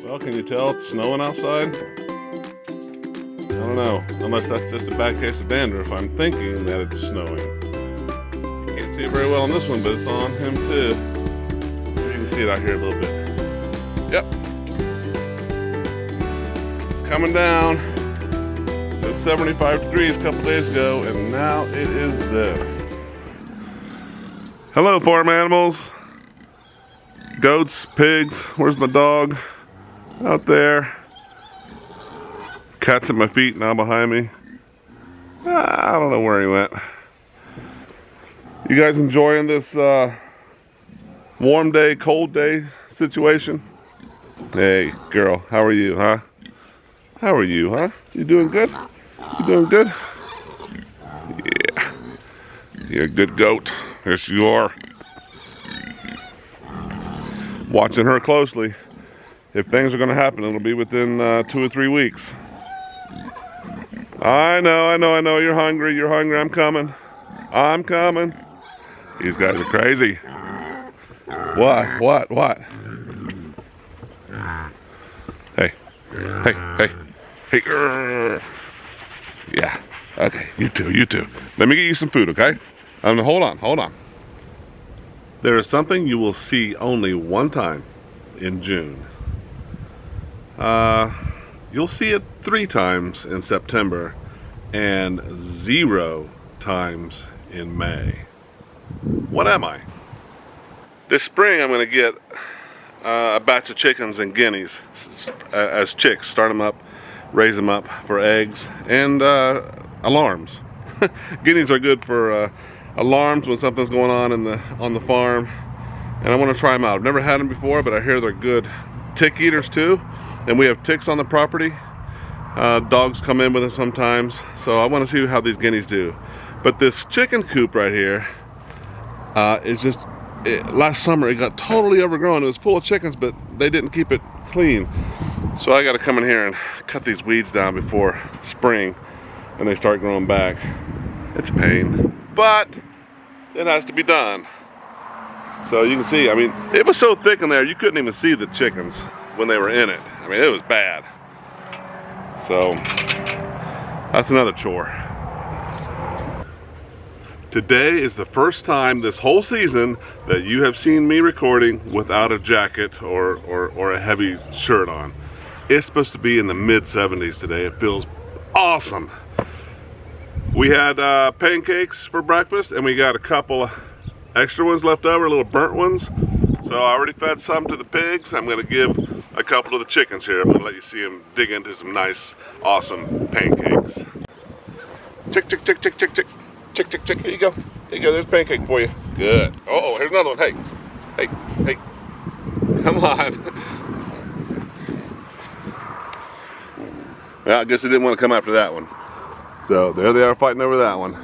Well, can you tell it's snowing outside? I don't know, unless that's just a bad case of dandruff. I'm thinking that it's snowing. You can't see it very well on this one, but it's on him too. You can see it out here a little bit. Yep. Coming down. It was 75 degrees a couple days ago, and now it is this. Hello, farm animals. Goats, pigs. Where's my dog? Out there. Cat's at my feet, now behind me. I don't know where he went. You guys enjoying this warm day, cold day situation? Hey, girl, how are you, huh? How are you, huh? You doing good? You doing good? Yeah. You're a good goat. Yes, you are. Watching her closely. If things are going to happen, it'll be within 2 or 3 weeks. I know. You're hungry. I'm coming. These guys are crazy. What? Hey. Yeah. Okay, you two. Let me get you some food, okay? Hold on. There is something you will see only one time in June. You'll see it 3 times in September and 0 times in May. What am I? This spring I'm going to get a batch of chickens and guineas as chicks. Start them up, raise them up for eggs and alarms. Guineas are good for alarms when something's going on the farm, and I want to try them out. I've never had them before, but I hear they're good tick eaters too. And we have ticks on the property. Dogs come in with them sometimes, so I want to see how these guineas do. But this chicken coop right here is just, last summer it got totally overgrown. It was full of chickens, but they didn't keep it clean. So I got to come in here and cut these weeds down before spring and they start growing back. It's a pain, but it has to be done. So you can see, I mean, it was so thick in there you couldn't even see the chickens when they were in it. I mean, it was bad. So that's another chore. Today is the first time this whole season that you have seen me recording without a jacket or a heavy shirt on. It's supposed to be in the mid-70s today. It feels awesome. We had pancakes for breakfast, and we got a couple extra ones left over, little burnt ones. So I already fed some to the pigs. I'm going to give a couple of the chickens here. I'm going to let you see them dig into some nice, awesome pancakes. Tick. Here you go. There's a pancake for you. Good. Oh, here's another one. Hey. Come on. Well, I guess they didn't want to come after that one. So there they are fighting over that one.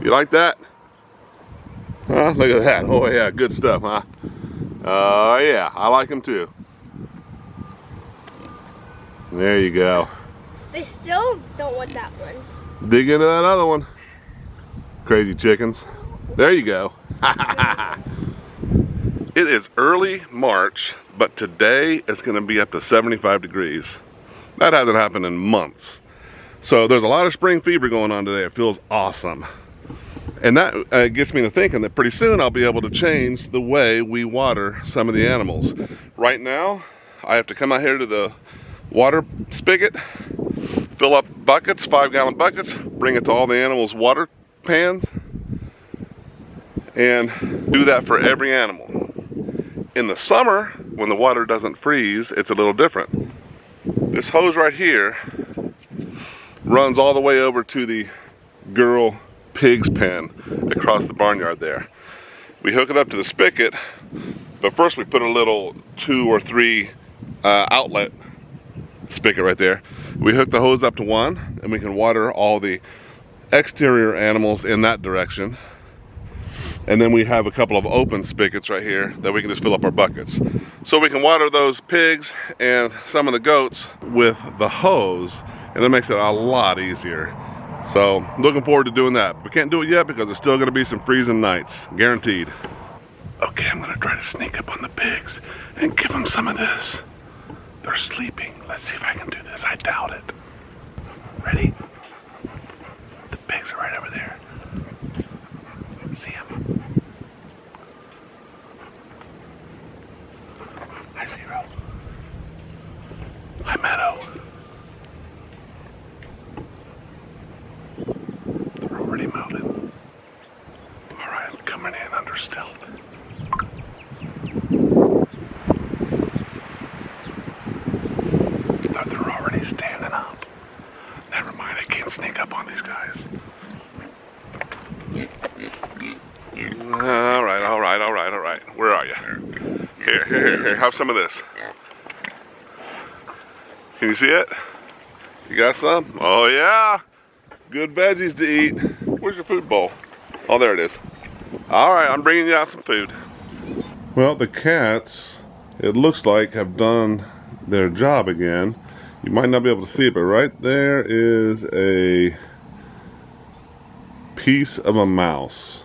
You like that? Huh? Look at that. Oh yeah, good stuff, huh? Yeah, I like them too. There you go. They still don't want that one. Dig into that other one. Crazy chickens. There you go. It is early March, but today it's going to be up to 75 degrees. That hasn't happened in months. So there's a lot of spring fever going on today. It feels awesome. And that gets me to thinking that pretty soon I'll be able to change the way we water some of the animals. Right now, I have to come out here to the water spigot, fill up buckets, 5-gallon buckets, bring it to all the animals' water pans, and do that for every animal. In the summer, when the water doesn't freeze, it's a little different. This hose right here runs all the way over to the girl pig's pen across the barnyard there. We hook it up to the spigot, but first we put a little 2 or 3 outlet spigot right there. We hook the hose up to one, and we can water all the exterior animals in that direction. And then we have a couple of open spigots right here that we can just fill up our buckets. So we can water those pigs and some of the goats with the hose, and it makes it a lot easier. So looking forward to doing that. We can't do it yet because there's still going to be some freezing nights, guaranteed. Okay, I'm gonna try to sneak up on the pigs and give them some of this. They're sleeping. Let's see if I can do this. I doubt it. Ready? The pigs are right over there. See them? Hi, Zero. Hi, Meadow. They're already moving. All right, I'm coming in under stealth. They're already standing up. Never mind, I can't sneak up on these guys. All right. Where are you? Here. Have some of this. Can you see it? You got some? Oh yeah. Good veggies to eat. Where's your food bowl? Oh, there it is. All right, I'm bringing you out some food. Well, the cats, it looks like, have done their job again. You might not be able to see it, but right there is a piece of a mouse.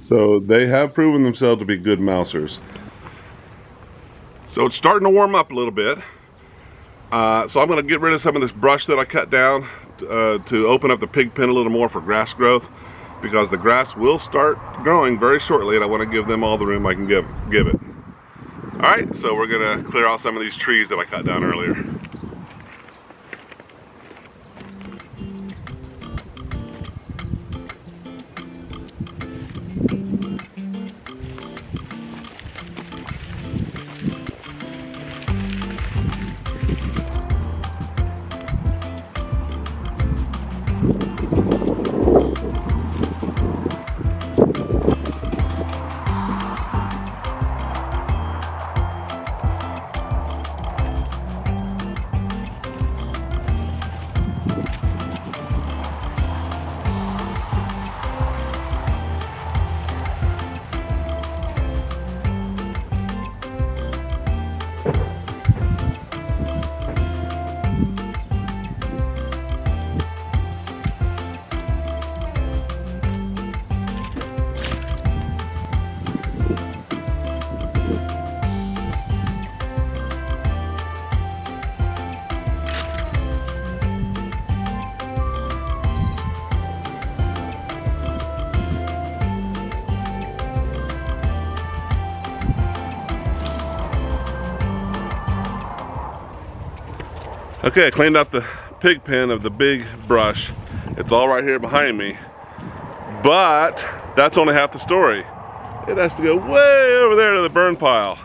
So they have proven themselves to be good mousers. So it's starting to warm up a little bit. So I'm going to get rid of some of this brush that I cut down to open up the pig pen a little more for grass growth, because the grass will start growing very shortly, and I want to give them all the room I can give it. Alright, so we're going to clear out some of these trees that I cut down earlier. Okay, I cleaned out the pig pen of the big brush. It's all right here behind me. But that's only half the story. It has to go way over there to the burn pile.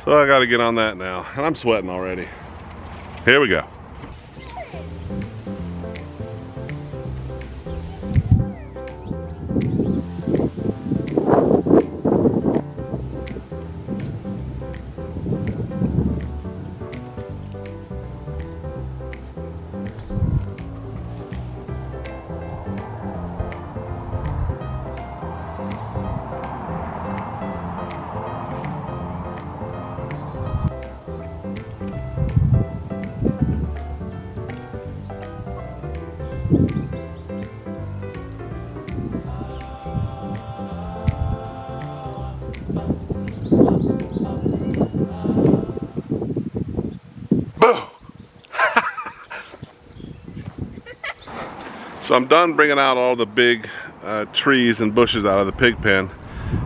So I gotta get on that now. And I'm sweating already. Here we go. So I'm done bringing out all the big trees and bushes out of the pig pen,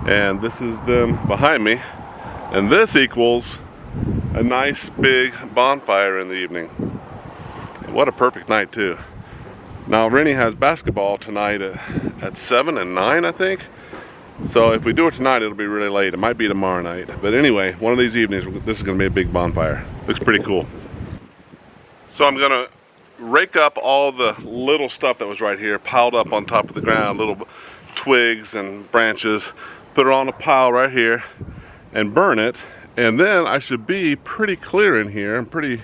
and this is them behind me, and this equals a nice big bonfire in the evening. What a perfect night too. Now Rennie has basketball tonight at 7 and 9, I think. So if we do it tonight, it'll be really late. It might be tomorrow night. But anyway, one of these evenings, this is gonna be a big bonfire. Looks pretty cool. So I'm gonna rake up all the little stuff that was right here, piled up on top of the ground, little twigs and branches, put it on a pile right here and burn it. And then I should be pretty clear in here. I'm pretty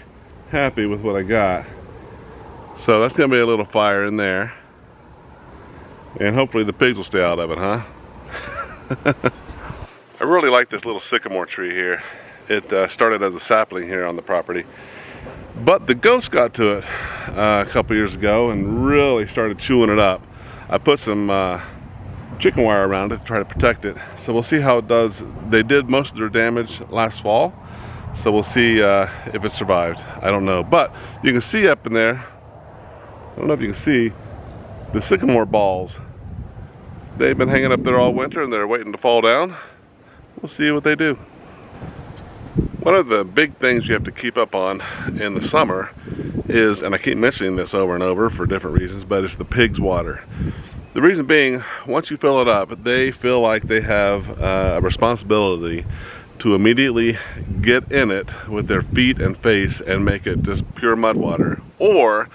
happy with what I got. So that's gonna be a little fire in there. And hopefully the pigs will stay out of it, huh? I really like this little sycamore tree here. It started as a sapling here on the property, but the goats got to it a couple years ago and really started chewing it up. I put some chicken wire around it to try to protect it. So we'll see how it does. They did most of their damage last fall, so we'll see if it survived. I don't know, but you can see up in there, I don't know if you can see the sycamore balls. They've been hanging up there all winter and they're waiting to fall down. We'll see what they do. One of the big things you have to keep up on in the summer is, and I keep mentioning this over and over for different reasons, but it's the pigs' water. The reason being, once you fill it up, they feel like they have a responsibility to immediately get in it with their feet and face and make it just pure mud water, or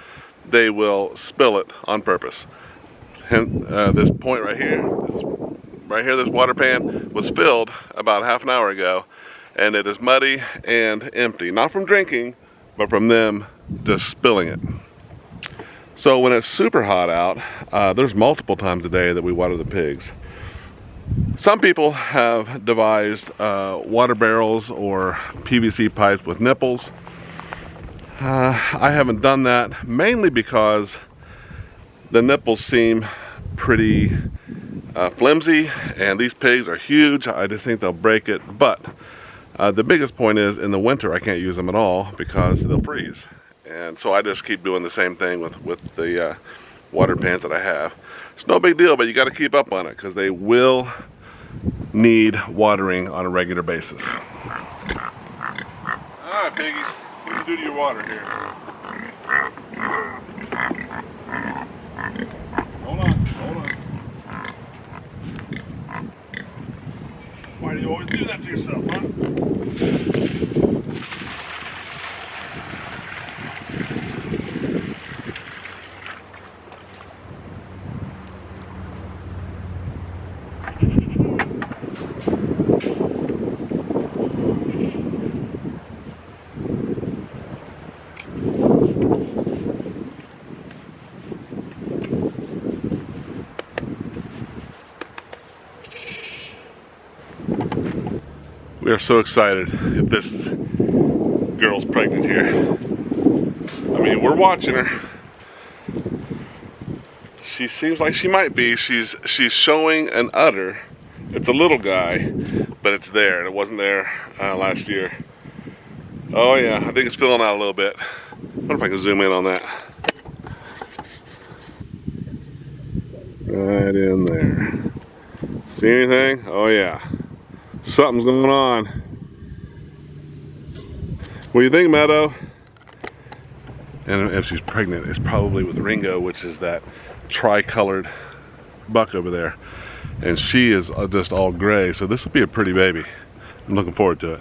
they will spill it on purpose. And this point right here, this water pan was filled about half an hour ago, and it is muddy and empty. Not from drinking, but from them just spilling it. So when it's super hot out, there's multiple times a day that we water the pigs. Some people have devised water barrels or PVC pipes with nipples. I haven't done that, mainly because the nipples seem pretty flimsy, and these pigs are huge. I just think they'll break it. But the biggest point is, in the winter I can't use them at all because they'll freeze. And so I just keep doing the same thing with the water pans that I have. It's no big deal, but you got to keep up on it because they will need watering on a regular basis. Alright, piggies, what do you do to your water here? Hold on. Why do you always do that to yourself, huh? We are so excited if this girl's pregnant here. I mean, we're watching her. She seems like she might be. She's showing an udder. It's a little guy, but it's there. It wasn't there last year. Oh yeah, I think it's filling out a little bit. I wonder if I can zoom in on that. Right in there. See anything? Oh yeah. Something's going on. What do you think, Meadow? And if she's pregnant, it's probably with Ringo, which is that tri-colored buck over there. And she is just all gray, so this will be a pretty baby. I'm looking forward to it.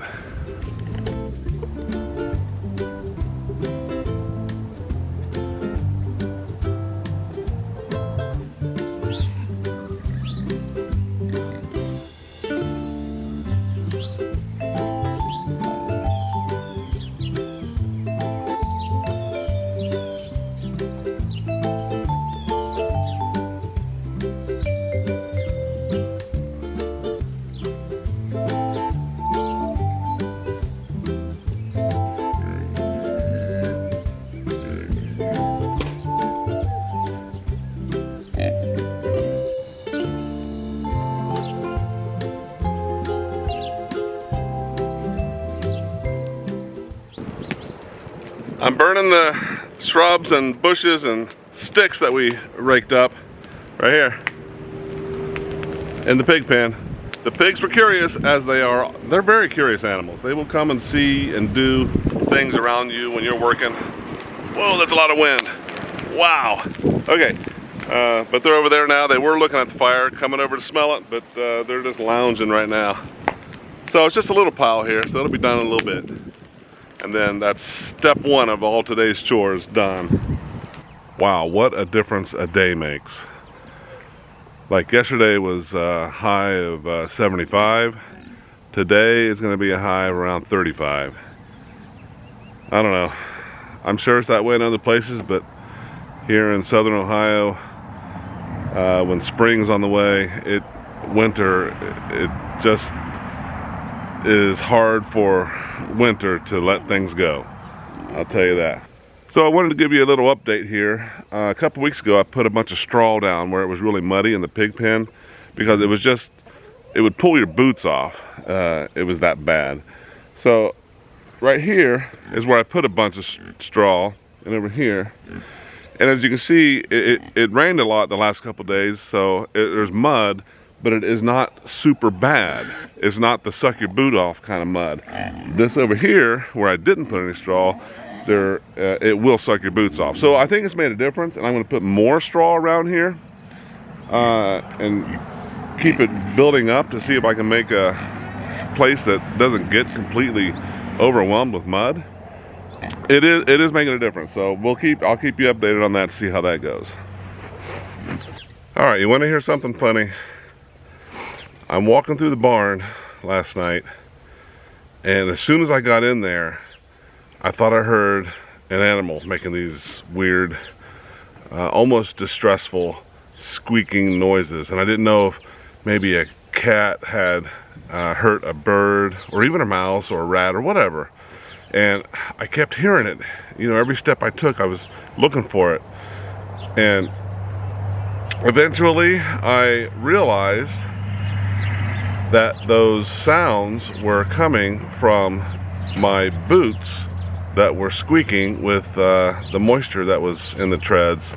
I'm burning the shrubs and bushes and sticks that we raked up right here in the pig pen. The pigs were curious, as they are. They're very curious animals. They will come and see and do things around you when you're working. Whoa, that's a lot of wind. Wow. Okay, but they're over there now. They were looking at the fire, coming over to smell it, but they're just lounging right now. So it's just a little pile here, so it'll be done in a little bit. And then that's step one of all today's chores done. Wow, what a difference a day makes. Like yesterday was a high of 75. Today is going to be a high of around 35. I don't know. I'm sure it's that way in other places, but here in southern Ohio, when spring's on the way, winter, it just is hard for winter to let things go. I'll tell you that. So I wanted to give you a little update here. A couple weeks ago I put a bunch of straw down where it was really muddy in the pig pen because it would pull your boots off. It was that bad. So right here is where I put a bunch of straw, and over here. And as you can see, it rained a lot the last couple days, so there's mud, but it is not super bad. It's not the suck your boot off kind of mud. This over here, where I didn't put any straw, it will suck your boots off. So I think it's made a difference, and I'm going to put more straw around here and keep it building up to see if I can make a place that doesn't get completely overwhelmed with mud. It is making a difference, so I'll keep you updated on that to see how that goes. All right, you want to hear something funny? I'm walking through the barn last night, and as soon as I got in there, I thought I heard an animal making these weird, almost distressful, squeaking noises, and I didn't know if maybe a cat had hurt a bird, or even a mouse, or a rat, or whatever. And I kept hearing it. You know, every step I took, I was looking for it. And eventually, I realized that those sounds were coming from my boots that were squeaking with the moisture that was in the treads.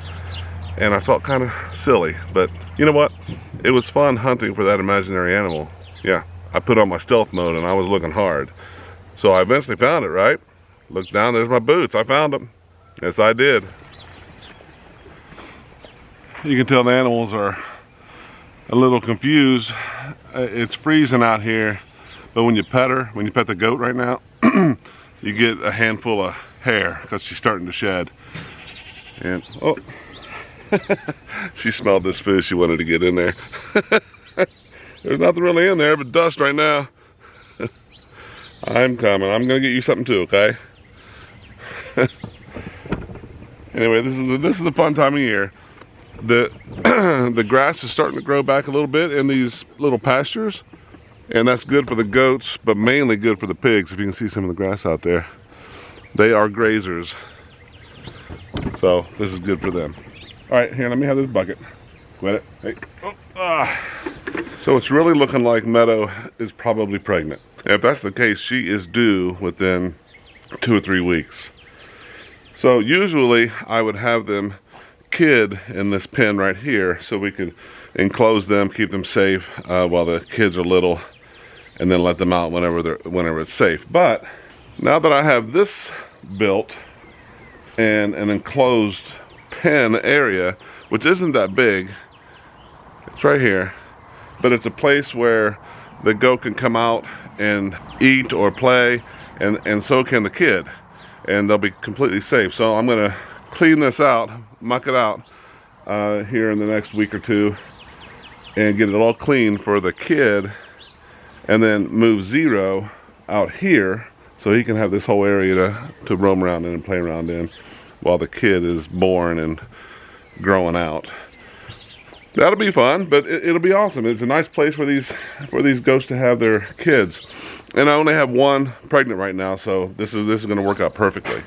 And I felt kind of silly. But you know what? It was fun hunting for that imaginary animal. Yeah, I put on my stealth mode and I was looking hard. So I eventually found it, right? Look down, there's my boots. I found them. Yes, I did. You can tell the animals are a little confused. It's freezing out here, but when you pet the goat right now, you get a handful of hair because she's starting to shed. And, oh, she smelled this food. She wanted to get in there. There's nothing really in there but dust right now. I'm coming. I'm gonna get you something too, okay? Anyway, this is a fun time of year. The grass is starting to grow back a little bit in these little pastures, and that's good for the goats, but mainly good for the pigs. If you can see some of the grass out there, they are grazers, so this is good for them. All right, here, let me have this bucket. Wet it. Hey. Oh, ah. So it's really looking like Meadow is probably pregnant. If that's the case, she is due within 2 or 3 weeks. So usually I would have them kid in this pen right here so we could enclose them, keep them safe while the kids are little, and then let them out whenever it's safe. But now that I have this built and an enclosed pen area, which isn't that big, it's right here, but it's a place where the goat can come out and eat or play, and so can the kid, and they'll be completely safe. So I'm gonna clean this out, muck it out here in the next week or two, and get it all clean for the kid, and then move Zero out here so he can have this whole area to roam around in and play around in while the kid is born and growing out. That'll be fun, but it'll be awesome. It's a nice place for these goats to have their kids. And I only have one pregnant right now, so this is going to work out perfectly.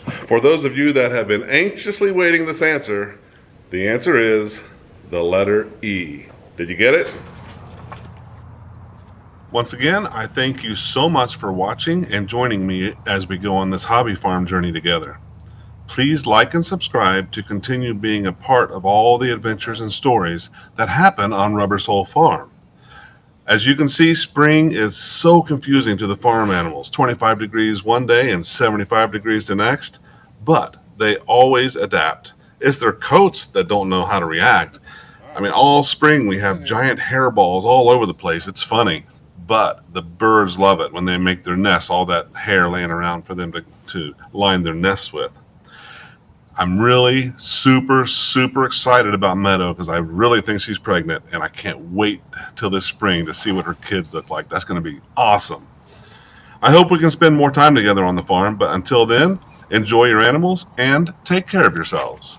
For those of you that have been anxiously waiting this answer, the answer is the letter E. Did you get it? Once again, I thank you so much for watching and joining me as we go on this hobby farm journey together. Please like and subscribe to continue being a part of all the adventures and stories that happen on Rubber Soul Farm. As you can see, spring is so confusing to the farm animals. 25 degrees one day and 75 degrees the next, but they always adapt. It's their coats that don't know how to react. I mean, all spring we have giant hairballs all over the place. It's funny, but the birds love it when they make their nests, all that hair laying around for them to line their nests with. I'm really super excited about Meadow because I really think she's pregnant, and I can't wait till this spring to see what her kids look like. That's going to be awesome. I hope we can spend more time together on the farm, but until then, enjoy your animals and take care of yourselves.